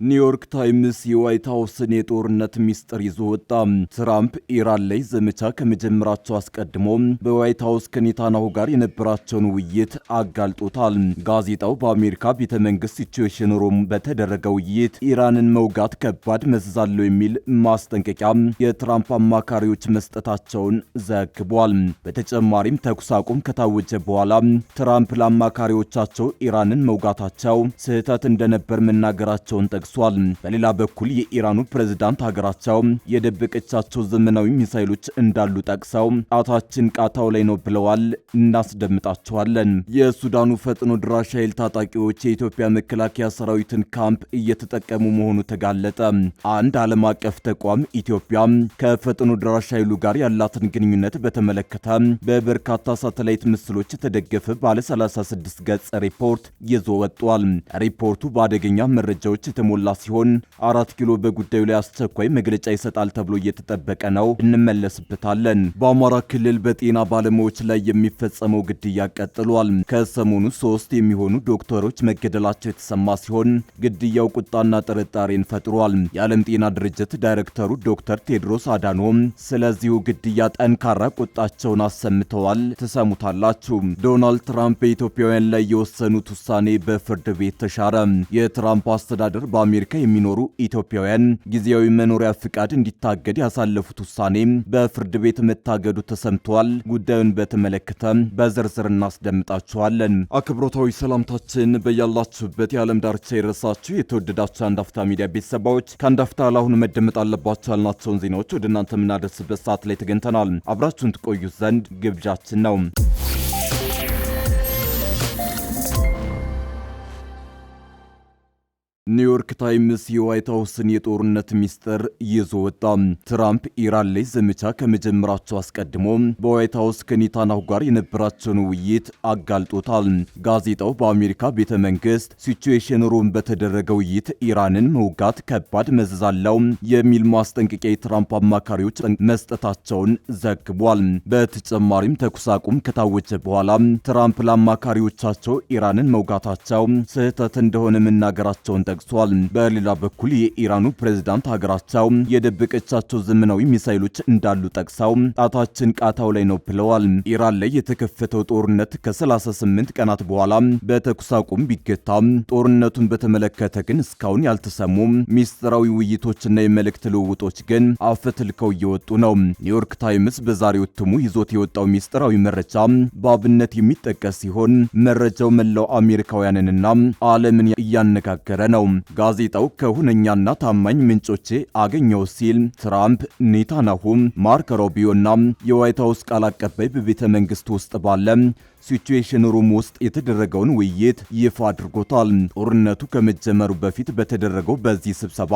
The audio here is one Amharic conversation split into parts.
ኒውዮርክ ታይምስ የዋይት ሃውስን የጦርነት ሚስጥር ይዞ ወጣ። ትራምፕ ኢራን ላይ ዘመቻ ከመጀመራቸው አስቀድሞ በዋይት ሃውስ ከኔታንያሁ ጋር የነበራቸውን ውይይት አጋልጦታል። ጋዜጣው በአሜሪካ ቤተ መንግስት ሲቹዌሽን ሩም በተደረገ ውይይት ኢራንን መውጋት ከባድ መዘዝ አለው የሚል ማስጠንቀቂያ የትራምፕ አማካሪዎች መስጠታቸውን ዘግቧል። በተጨማሪም ተኩስ አቁም ከታወጀ በኋላ ትራምፕ ለአማካሪዎቻቸው ኢራንን መውጋታቸው ስህተት እንደነበር መናገራቸውን ጠቅሷል። በሌላ በኩል የኢራኑ ፕሬዝዳንት ሀገራቸው የደበቀቻቸው ዘመናዊ ሚሳይሎች እንዳሉ ጠቅሰው ጣታችን ቃታው ላይ ነው ብለዋል። እናስደምጣቸዋለን። የሱዳኑ ፈጥኖ ድራሽ ኃይል ታጣቂዎች የኢትዮጵያ መከላከያ ሰራዊትን ካምፕ እየተጠቀሙ መሆኑ ተጋለጠ። አንድ ዓለም አቀፍ ተቋም ኢትዮጵያ ከፈጥኖ ድራሽ ኃይሉ ጋር ያላትን ግንኙነት በተመለከተ በበርካታ ሳተላይት ምስሎች የተደገፈ ባለ 36 ገጽ ሪፖርት ይዞ ወጥቷል። ሪፖርቱ በአደገኛ መረጃዎች የተሞላ ሲሆን 4 ኪሎ በጉዳዩ ላይ አስቸኳይ መግለጫ ይሰጣል ተብሎ እየተጠበቀ ነው። እንመለስበታለን። በአማራ ክልል በጤና ባለሙያዎች ላይ የሚፈጸመው ግድያ ቀጥሏል። ከሰሞኑ 3 የሚሆኑ ዶክተሮች መገደላቸው የተሰማ ሲሆን ግድያው ቁጣና ጥርጣሬን ፈጥሯል። የዓለም ጤና ድርጅት ዳይሬክተሩ ዶክተር ቴድሮስ አዳኖም ስለዚሁ ግድያ ጠንካራ ቁጣቸውን አሰምተዋል። ትሰሙታላችሁ። ዶናልድ ትራምፕ በኢትዮጵያውያን ላይ የወሰኑት ውሳኔ በፍርድ ቤት ተሻረ። የትራምፕ አስተዳደር በአሜሪካ የሚኖሩ ኢትዮጵያውያን ጊዜያዊ መኖሪያ ፍቃድ እንዲታገድ ያሳለፉት ውሳኔ በፍርድ ቤት መታገዱ ተሰምቷል። ጉዳዩን በተመለከተ በዝርዝር እናስደምጣችኋለን። አክብሮታዊ ሰላምታችን በያላችሁበት የዓለም ዳርቻ የረሳችሁ የተወደዳችሁ አንድ አፍታ ሚዲያ ቤተሰቦች ከአንድ አፍታ ለአሁኑ መደመጥ አለባቸው ያልናቸውን ዜናዎች ወደ እናንተ የምናደርስበት ሰዓት ላይ ተገኝተናል። አብራችሁን ትቆዩት ዘንድ ግብዣችን ነው። ኒውዮርክ ታይምስ የዋይት ሃውስን የጦርነት ሚስጥር ይዞ ወጣ። ትራምፕ ኢራን ላይ ዘመቻ ከመጀመራቸው አስቀድሞ በዋይት ሃውስ ከኔታንያሁ ጋር የነበራቸውን ውይይት አጋልጦታል። ጋዜጣው በአሜሪካ ቤተ መንግስት ሲቹዌሽን ሩም በተደረገ ውይይት ኢራንን መውጋት ከባድ መዘዝ አለው የሚል ማስጠንቀቂያ የትራምፕ አማካሪዎች መስጠታቸውን ዘግቧል። በተጨማሪም ተኩስ አቁም ከታወጀ በኋላ ትራምፕ ለአማካሪዎቻቸው ኢራንን መውጋታቸው ስህተት እንደሆነ መናገራቸውን ጠቅሷል። በሌላ በኩል የኢራኑ ፕሬዝዳንት ሀገራቸው የደበቀቻቸው ዘመናዊ ሚሳይሎች እንዳሉ ጠቅሰው ጣታችን ቃታው ላይ ነው ብለዋል። ኢራን ላይ የተከፈተው ጦርነት ከ38 ቀናት በኋላ በተኩስ አቁም ቢገታም ጦርነቱን በተመለከተ ግን እስካሁን ያልተሰሙ ሚስጥራዊ ውይይቶችና የመልእክት ልውውጦች ግን አፈትልከው እየወጡ ነው። ኒውዮርክ ታይምስ በዛሬው እትሙ ይዞት የወጣው ሚስጥራዊ መረጃ በአብነት የሚጠቀስ ሲሆን መረጃው መላው አሜሪካውያንንና ዓለምን እያነጋገረ ነው። ጋዜጣው ከሁነኛና ታማኝ ምንጮቼ አገኘው ሲል ትራምፕ፣ ኔታንያሁ፣ ማርክ ሩቢዮና የዋይት ሃውስ ቃል አቀባይ በቤተ መንግስት ውስጥ ባለ ሲቹዌሽን ሩም ውስጥ የተደረገውን ውይይት ይፋ አድርጎታል። ጦርነቱ ከመጀመሩ በፊት በተደረገው በዚህ ስብሰባ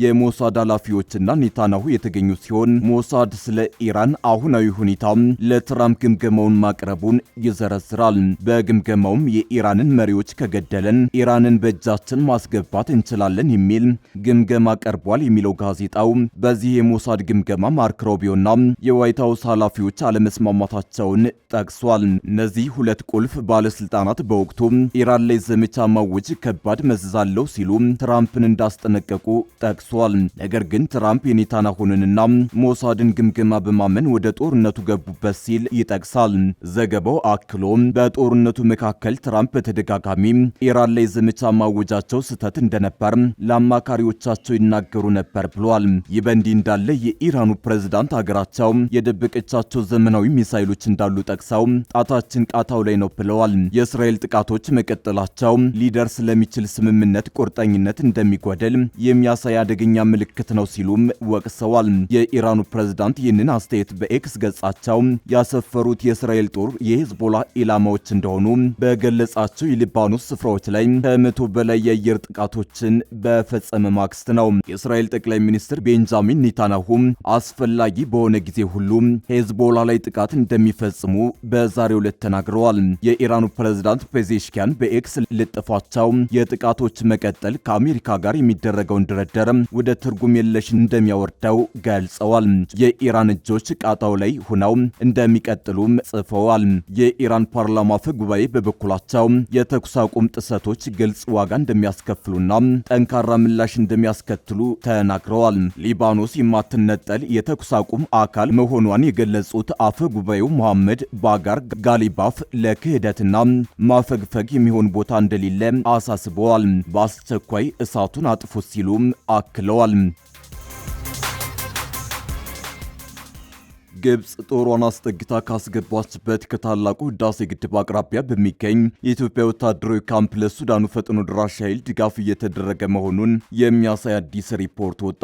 የሞሳድ ኃላፊዎችና ኔታንያሁ የተገኙ ሲሆን ሞሳድ ስለ ኢራን አሁናዊ ሁኔታ ለትራምፕ ግምገማውን ማቅረቡን ይዘረዝራል። በግምገማውም የኢራንን መሪዎች ከገደለን ኢራንን በእጃችን ማስገባት እንችላለን የሚል ግምገማ ቀርቧል የሚለው ጋዜጣው በዚህ የሞሳድ ግምገማ ማርክ ሩቢዮና የዋይት ሃውስ ኃላፊዎች አለመስማማታቸውን ጠቅሷል። እነዚህ ሁለት ቁልፍ ባለስልጣናት በወቅቱ ኢራን ላይ ዘመቻ ማወጅ ከባድ መዘዝ አለው ሲሉ ትራምፕን እንዳስጠነቀቁ ጠቅሷል። ነገር ግን ትራምፕ የኔታንያሁንና ሞሳድን ግምገማ በማመን ወደ ጦርነቱ ገቡበት ሲል ይጠቅሳል። ዘገባው አክሎ በጦርነቱ መካከል ትራምፕ በተደጋጋሚ ኢራን ላይ ዘመቻ ማወጃቸው ስህተት እንደነበር ለአማካሪዎቻቸው ይናገሩ ነበር ብሏል። ይህ በእንዲህ እንዳለ የኢራኑ ፕሬዝዳንት ሀገራቸው የደበቀቻቸው ዘመናዊ ሚሳይሎች እንዳሉ ጠቅሰው ጣታችን ቃታው ላይ ነው ብለዋል። የእስራኤል ጥቃቶች መቀጠላቸው ሊደርስ ለሚችል ስምምነት ቁርጠኝነት እንደሚጎደል የሚያሳይ አደገኛ ምልክት ነው ሲሉም ወቅሰዋል። የኢራኑ ፕሬዝዳንት ይህንን አስተያየት በኤክስ ገጻቸው ያሰፈሩት የእስራኤል ጦር የሂዝቦላ ኢላማዎች እንደሆኑ በገለጻቸው የሊባኖስ ስፍራዎች ላይ ከ100 በላይ የአየር ጥቃቶችን በፈጸመ ማግስት ነው። የእስራኤል ጠቅላይ ሚኒስትር ቤንጃሚን ኔታንያሁ አስፈላጊ በሆነ ጊዜ ሁሉ ሂዝቦላ ላይ ጥቃት እንደሚፈጽሙ በዛሬው ዕለት ተናግረዋል። ተናግረዋል። የኢራኑ ፕሬዝዳንት ፔዜሽኪያን በኤክስ ልጥፋቸው የጥቃቶች መቀጠል ከአሜሪካ ጋር የሚደረገውን ድርድር ወደ ትርጉም የለሽ እንደሚያወርደው ገልጸዋል። የኢራን እጆች ቃጣው ላይ ሆነው እንደሚቀጥሉም ጽፈዋል። የኢራን ፓርላማ አፈ ጉባኤ በበኩላቸው የተኩስ አቁም ጥሰቶች ግልጽ ዋጋ እንደሚያስከፍሉና ጠንካራ ምላሽ እንደሚያስከትሉ ተናግረዋል። ሊባኖስ የማትነጠል የተኩስ አቁም አካል መሆኗን የገለጹት አፈ ጉባኤው መሐመድ ባጋር ጋሊባፍ ለክህደትና ማፈግፈግ የሚሆን ቦታ እንደሌለ አሳስበዋል። በአስቸኳይ እሳቱን አጥፉት ሲሉም አክለዋል። ግብጽ ጦሯን አስጠግታ ካስገባችበት ከታላቁ ህዳሴ ግድብ አቅራቢያ በሚገኝ የኢትዮጵያ ወታደራዊ ካምፕ ለሱዳኑ ፈጥኖ ድራሽ ኃይል ድጋፍ እየተደረገ መሆኑን የሚያሳይ አዲስ ሪፖርት ወጣ።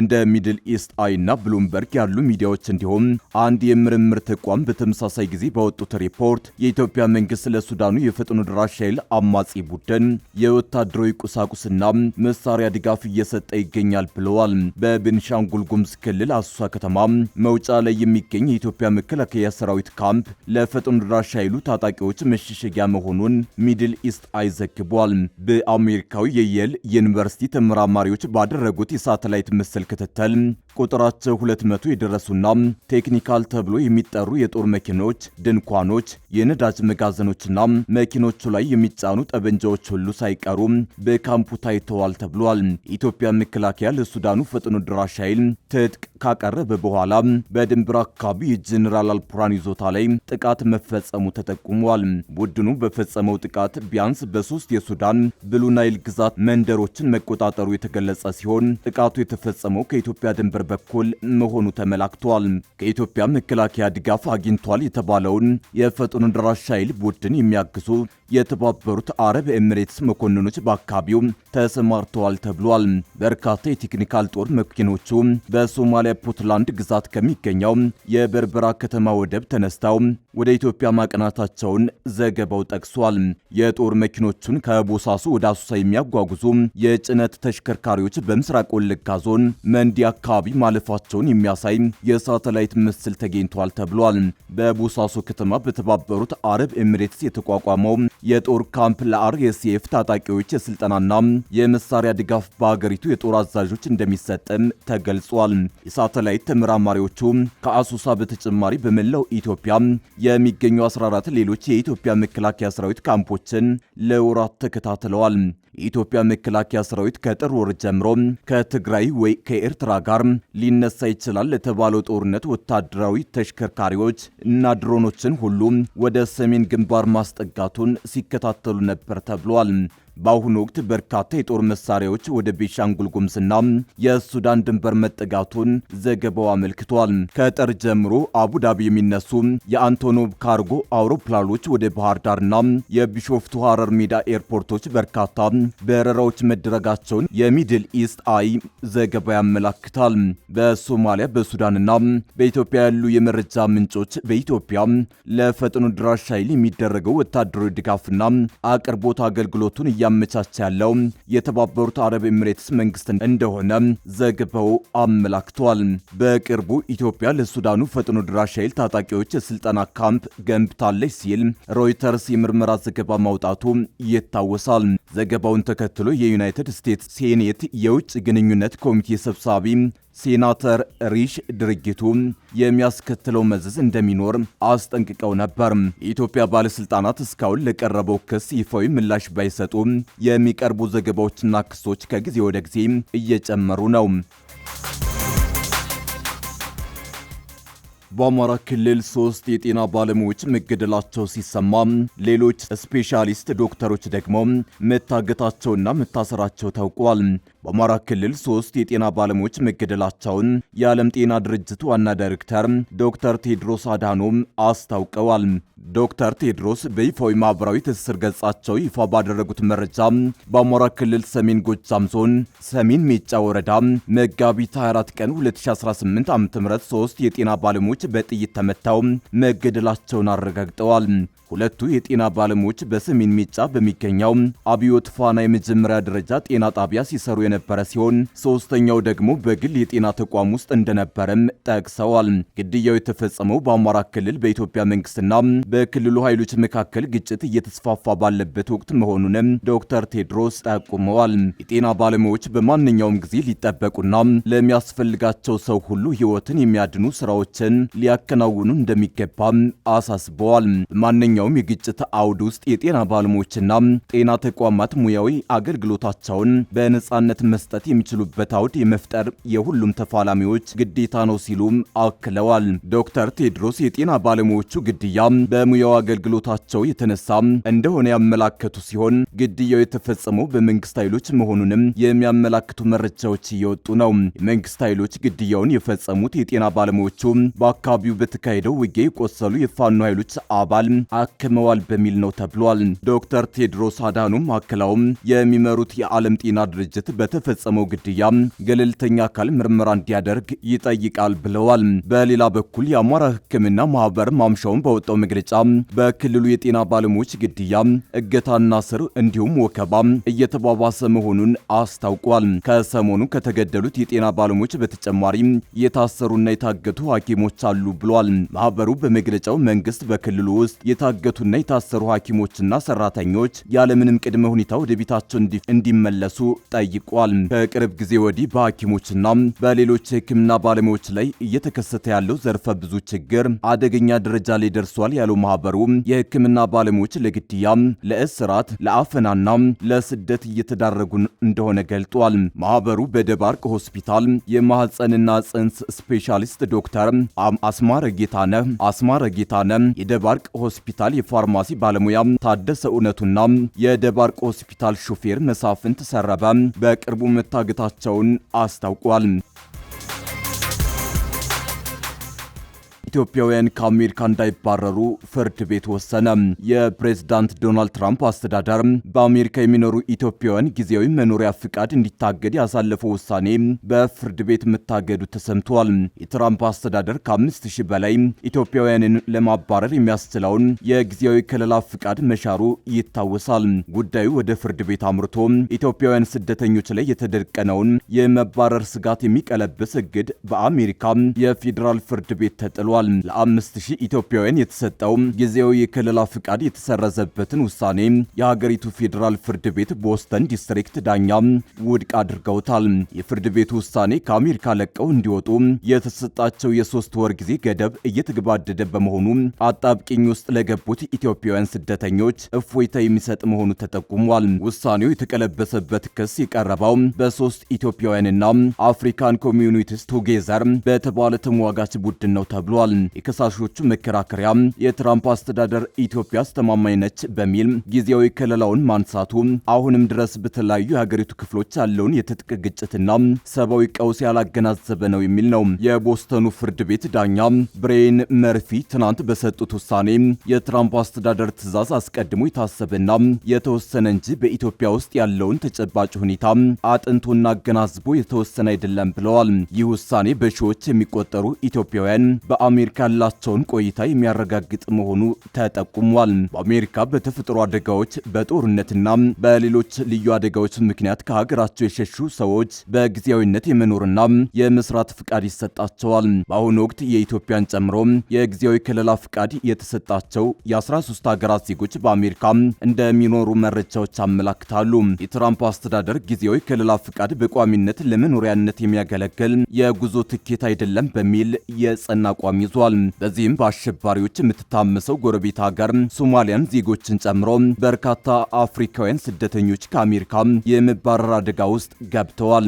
እንደ ሚድል ኢስት አይ እና ብሉምበርግ ያሉ ሚዲያዎች እንዲሁም አንድ የምርምር ተቋም በተመሳሳይ ጊዜ ባወጡት ሪፖርት የኢትዮጵያ መንግስት ለሱዳኑ የፈጥኖ ድራሽ ኃይል አማጺ ቡድን የወታደራዊ ቁሳቁስና መሳሪያ ድጋፍ እየሰጠ ይገኛል ብለዋል። በቤንሻንጉል ጉሙዝ ክልል አሶሳ ከተማ መውጫ ላይ የሚገኝ የኢትዮጵያ መከላከያ ሰራዊት ካምፕ ለፈጥኖ ድራሽ ኃይሉ ታጣቂዎች መሸሸጊያ መሆኑን ሚድል ኢስት አይ ዘግቧል። በአሜሪካዊ የየል ዩኒቨርሲቲ ተመራማሪዎች ባደረጉት የሳተላይት ምስል ክትትል ቁጥራቸው 200 የደረሱና ቴክኒካል ተብሎ የሚጠሩ የጦር መኪኖች፣ ድንኳኖች፣ የነዳጅ መጋዘኖችና መኪኖቹ ላይ የሚጫኑ ጠበንጃዎች ሁሉ ሳይቀሩ በካምፑ ታይተዋል ተብሏል። የኢትዮጵያ መከላከያ ለሱዳኑ ፈጥኖ ድራሽ ኃይል ትጥቅ ካቀረበ በኋላ በድንበር አካባቢ የጀነራል አልፑራን ይዞታ ላይ ጥቃት መፈጸሙ ተጠቁሟል። ቡድኑ በፈጸመው ጥቃት ቢያንስ በ3 የሱዳን ብሉ ናይል ግዛት መንደሮችን መቆጣጠሩ የተገለጸ ሲሆን ጥቃቱ የተፈጸመው ከኢትዮጵያ ድንበር በኩል መሆኑ ተመላክቷል። ከኢትዮጵያ መከላከያ ድጋፍ አግኝቷል የተባለውን የፈጥኖ ድራሽ ኃይል ቡድን የሚያግዙ የተባበሩት አረብ ኤሚሬትስ መኮንኖች በአካባቢው ተሰማርተዋል ተብሏል። በርካታ የቴክኒካል ጦር መኪኖቹ በሶማሊያ ፑንትላንድ ግዛት ከሚገኘው የበርበራ ከተማ ወደብ ተነስተው ወደ ኢትዮጵያ ማቅናታቸውን ዘገባው ጠቅሷል። የጦር መኪኖቹን ከቦሳሶ ወደ አሶሳ የሚያጓጉዙ የጭነት ተሽከርካሪዎች በምስራቅ ወለጋ ዞን መንዲ አካባቢ ማለፋቸውን የሚያሳይ የሳተላይት ምስል ተገኝቷል ተብሏል። በቦሳሶ ከተማ በተባበሩት አረብ ኤሚሬትስ የተቋቋመው የጦር ካምፕ ለአርኤስኤፍ ታጣቂዎች የስልጠናና የመሳሪያ ድጋፍ በሀገሪቱ የጦር አዛዦች እንደሚሰጥም ተገልጿል። የሳተላይት ተመራማሪዎቹ ከአሶሳ በተጨማሪ በመላው ኢትዮጵያ የሚገኙ 14 ሌሎች የኢትዮጵያ መከላከያ ሰራዊት ካምፖችን ለወራት ተከታትለዋል። የኢትዮጵያ መከላከያ ሰራዊት ከጥር ወር ጀምሮ ከትግራይ ወይ ከኤርትራ ጋር ሊነሳ ይችላል ለተባለው ጦርነት ወታደራዊ ተሽከርካሪዎች እና ድሮኖችን ሁሉ ወደ ሰሜን ግንባር ማስጠጋቱን ሲከታተሉ ነበር ተብሏል። በአሁኑ ወቅት በርካታ የጦር መሳሪያዎች ወደ ቤንሻንጉል ጉሙዝና የሱዳን ድንበር መጠጋቱን ዘገባው አመልክቷል። ከጥር ጀምሮ አቡዳቢ የሚነሱ የአንቶኖቭ ካርጎ አውሮፕላኖች ወደ ባህር ዳርና የቢሾፍቱ ሐረር ሜዳ ኤርፖርቶች በርካታ በረራዎች መደረጋቸውን የሚድል ኢስት አይ ዘገባ ያመላክታል። በሶማሊያ በሱዳንና በኢትዮጵያ ያሉ የመረጃ ምንጮች በኢትዮጵያ ለፈጥኖ ድራሽ ኃይል የሚደረገው ወታደራዊ ድጋፍና አቅርቦት አገልግሎቱን እያመቻቸ ያለው የተባበሩት አረብ ኤሚሬትስ መንግስት እንደሆነ ዘገባው አመላክቷል። በቅርቡ ኢትዮጵያ ለሱዳኑ ፈጥኖ ድራሽ ኃይል ታጣቂዎች የስልጠና ካምፕ ገንብታለች ሲል ሮይተርስ የምርመራ ዘገባ ማውጣቱ ይታወሳል። ዘገባውን ተከትሎ የዩናይትድ ስቴትስ ሴኔት የውጭ ግንኙነት ኮሚቴ ሰብሳቢ ሴናተር ሪሽ ድርጊቱ የሚያስከትለው መዘዝ እንደሚኖር አስጠንቅቀው ነበር። የኢትዮጵያ ባለስልጣናት እስካሁን ለቀረበው ክስ ይፋዊ ምላሽ ባይሰጡም የሚቀርቡ ዘገባዎችና ክሶች ከጊዜ ወደ ጊዜ እየጨመሩ ነው። በአማራ ክልል 3 የጤና ባለሙያዎች መገደላቸው ሲሰማ ሌሎች ስፔሻሊስት ዶክተሮች ደግሞ መታገታቸውና መታሰራቸው ታውቋል። በአማራ ክልል 3 የጤና ባለሙያዎች መገደላቸውን የዓለም ጤና ድርጅት ዋና ዳይሬክተር ዶክተር ቴድሮስ አድሃኖም አስታውቀዋል። ዶክተር ቴድሮስ በይፋዊ ማህበራዊ ትስስር ገጻቸው ይፋ ባደረጉት መረጃ በአማራ ክልል ሰሜን ጎጃም ዞን ሰሜን ሜጫ ወረዳ መጋቢት 24 ቀን 2018 ዓ.ም 3 የጤና ባለሙያዎች በጥይት ተመተው መገደላቸውን አረጋግጠዋል። ሁለቱ የጤና ባለሙያዎች በሰሜን ሜጫ በሚገኘው አብዮት ፋና የመጀመሪያ ደረጃ ጤና ጣቢያ ሲሰሩ የነበረ ሲሆን ሶስተኛው ደግሞ በግል የጤና ተቋም ውስጥ እንደነበረም ጠቅሰዋል። ግድያው የተፈጸመው በአማራ ክልል በኢትዮጵያ መንግስትና በክልሉ ኃይሎች መካከል ግጭት እየተስፋፋ ባለበት ወቅት መሆኑንም ዶክተር ቴድሮስ ጠቁመዋል። የጤና ባለሙያዎች በማንኛውም ጊዜ ሊጠበቁና ለሚያስፈልጋቸው ሰው ሁሉ ህይወትን የሚያድኑ ስራዎችን ሊያከናውኑ እንደሚገባም አሳስበዋል። በማንኛውም የግጭት አውድ ውስጥ የጤና ባለሙያዎችና ጤና ተቋማት ሙያዊ አገልግሎታቸውን በነጻነት መስጠት የሚችሉበት አውድ የመፍጠር የሁሉም ተፋላሚዎች ግዴታ ነው ሲሉም አክለዋል። ዶክተር ቴድሮስ የጤና ባለሙያዎቹ ግድያ በሙያዊ አገልግሎታቸው የተነሳ እንደሆነ ያመላከቱ ሲሆን ግድያው የተፈጸመው በመንግስት ኃይሎች መሆኑንም የሚያመላክቱ መረጃዎች እየወጡ ነው። የመንግስት ኃይሎች ግድያውን የፈጸሙት የጤና ባለሙያዎቹ በአካባቢው በተካሄደው ውጊያ የቆሰሉ የፋኖ ኃይሎች አባል አክመዋል በሚል ነው ተብሏል። ዶክተር ቴድሮስ አዳኖም አክለውም የሚመሩት የዓለም ጤና ድርጅት በተፈጸመው ግድያ ገለልተኛ አካል ምርመራ እንዲያደርግ ይጠይቃል ብለዋል። በሌላ በኩል የአማራ ሕክምና ማህበር ማምሻውን በወጣው መግለጫ በክልሉ የጤና ባለሙያዎች ግድያ፣ እገታና ስር እንዲሁም ወከባ እየተባባሰ መሆኑን አስታውቋል። ከሰሞኑ ከተገደሉት የጤና ባለሙያዎች በተጨማሪ የታሰሩና የታገቱ ሐኪሞች አሉ ብሏል። ማህበሩ በመግለጫው መንግስት በክልሉ ውስጥ የታገቱና የታሰሩ ሐኪሞችና ሰራተኞች ያለምንም ቅድመ ሁኔታ ወደ ቤታቸው እንዲመለሱ ጠይቋል። ከቅርብ ጊዜ ወዲህ በሐኪሞችና በሌሎች የህክምና ባለሙያዎች ላይ እየተከሰተ ያለው ዘርፈ ብዙ ችግር አደገኛ ደረጃ ላይ ደርሷል ያለው ማህበሩ የህክምና ባለሙያዎች ለግድያ፣ ለእስራት፣ ለአፈናና ለስደት እየተዳረጉ እንደሆነ ገልጧል። ማህበሩ በደባርቅ ሆስፒታል የማህፀንና ጽንስ ስፔሻሊስት ዶክተር አስማረ ጌታነህ፣ የደባርቅ ሆስፒታል የፋርማሲ ባለሙያ ታደሰ እውነቱና የደባርቅ ሆስፒታል ሹፌር መሳፍንት ሰረበ በቅርቡ መታገታቸውን አስታውቋል። ኢትዮጵያውያን ከአሜሪካ እንዳይባረሩ ፍርድ ቤት ወሰነ። የፕሬዝዳንት ዶናልድ ትራምፕ አስተዳደር በአሜሪካ የሚኖሩ ኢትዮጵያውያን ጊዜያዊ መኖሪያ ፍቃድ እንዲታገድ ያሳለፈው ውሳኔ በፍርድ ቤት መታገዱ ተሰምቷል። የትራምፕ አስተዳደር ከ5000 በላይ ኢትዮጵያውያንን ለማባረር የሚያስችለውን የጊዜያዊ ከለላ ፍቃድ መሻሩ ይታወሳል። ጉዳዩ ወደ ፍርድ ቤት አምርቶ ኢትዮጵያውያን ስደተኞች ላይ የተደቀነውን የመባረር ስጋት የሚቀለብስ እግድ በአሜሪካ የፌዴራል ፍርድ ቤት ተጥሏል። ለ5000 ኢትዮጵያውያን የተሰጠው ጊዜያዊ የከለላ ፍቃድ የተሰረዘበትን ውሳኔ የሀገሪቱ ፌዴራል ፍርድ ቤት ቦስተን ዲስትሪክት ዳኛ ውድቅ አድርገውታል። የፍርድ ቤቱ ውሳኔ ከአሜሪካ ለቀው እንዲወጡ የተሰጣቸው የ3 ወር ጊዜ ገደብ እየተገባደደ በመሆኑ አጣብቂኝ ውስጥ ለገቡት ኢትዮጵያውያን ስደተኞች እፎይታ የሚሰጥ መሆኑ ተጠቁሟል። ውሳኔው የተቀለበሰበት ክስ የቀረበው በ3 ኢትዮጵያውያንና አፍሪካን ኮሚዩኒቲስ ቱጌዘር በተባለ ተሟጋች ቡድን ነው ተብሏል። የከሳሾቹ መከራከሪያ የትራምፕ አስተዳደር ኢትዮጵያ አስተማማኝ ነች በሚል ጊዜያዊ ከለላውን ማንሳቱ አሁንም ድረስ በተለያዩ የሀገሪቱ ክፍሎች ያለውን የትጥቅ ግጭትና ሰብአዊ ቀውስ ያላገናዘበ ነው የሚል ነው። የቦስተኑ ፍርድ ቤት ዳኛ ብሬን መርፊ ትናንት በሰጡት ውሳኔ የትራምፕ አስተዳደር ትዕዛዝ አስቀድሞ የታሰበና የተወሰነ እንጂ በኢትዮጵያ ውስጥ ያለውን ተጨባጭ ሁኔታ አጥንቶና አገናዝቦ የተወሰነ አይደለም ብለዋል። ይህ ውሳኔ በሺዎች የሚቆጠሩ ኢትዮጵያውያን በአሜሪካ ያላቸውን ቆይታ የሚያረጋግጥ መሆኑ ተጠቁሟል። በአሜሪካ በተፈጥሮ አደጋዎች፣ በጦርነትና በሌሎች ልዩ አደጋዎች ምክንያት ከሀገራቸው የሸሹ ሰዎች በጊዜያዊነት የመኖርና የመስራት ፍቃድ ይሰጣቸዋል። በአሁኑ ወቅት የኢትዮጵያን ጨምሮ የጊዜያዊ ከለላ ፍቃድ የተሰጣቸው የ13 ሀገራት ዜጎች በአሜሪካ እንደሚኖሩ መረጃዎች አመላክታሉ። የትራምፕ አስተዳደር ጊዜያዊ ከለላ ፍቃድ በቋሚነት ለመኖሪያነት የሚያገለግል የጉዞ ትኬት አይደለም በሚል የጸና አቋም ይዟል። በዚህም በአሸባሪዎች የምትታመሰው ጎረቤት ሀገር ሶማሊያን ዜጎችን ጨምሮ በርካታ አፍሪካውያን ስደተኞች ከአሜሪካ የመባረር አደጋ ውስጥ ገብተዋል።